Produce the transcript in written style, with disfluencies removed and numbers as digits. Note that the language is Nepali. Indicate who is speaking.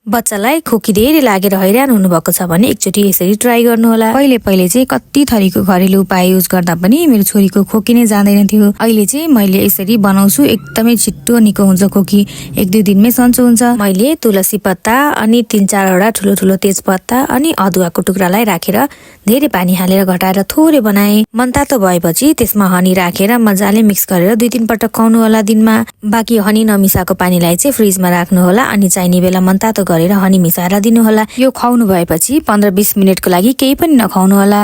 Speaker 1: बच्चालाई खोकी धेरै लागेर हैरान हुनुभएको छ भने एकचोटि यसरी ट्राई गर्नुहोला। पहिले चाहिँ कति थरीको घरेलु उपाय युज गर्दा पनि मेरो छोरीको खोकी नै जाँदैन थियो। अहिले चाहिँ मैले यसरी बनाउँछु, एकदमै छिट्टो निको हुन्छ खोकी, 1-2 दिनमै सन्चो हुन्छ। मैले तुलसी पत्ता अनि 3-4 वटा ठुलो ठुलो तेजपत्ता अनि अदुवाको टुक्रालाई राखेर धेरै पानी हालेर घटाएर थोरै बनाए। मनतातो भएपछि त्यसमा हनी राखेर मजाले मिक्स गरेर 2-3 पटक खुवाउनु होला दिनमा। बाँकी हनी नमिसाएको पानीलाई चाहिँ फ्रिजमा राख्नु होला अनि चाहिने बेला मनतातो गरेर हनी मिसाएर दिनु होला। यो खुवाउनु भएपछि 15-20 मिनेटको लागि केही पनि नखाउनु होला।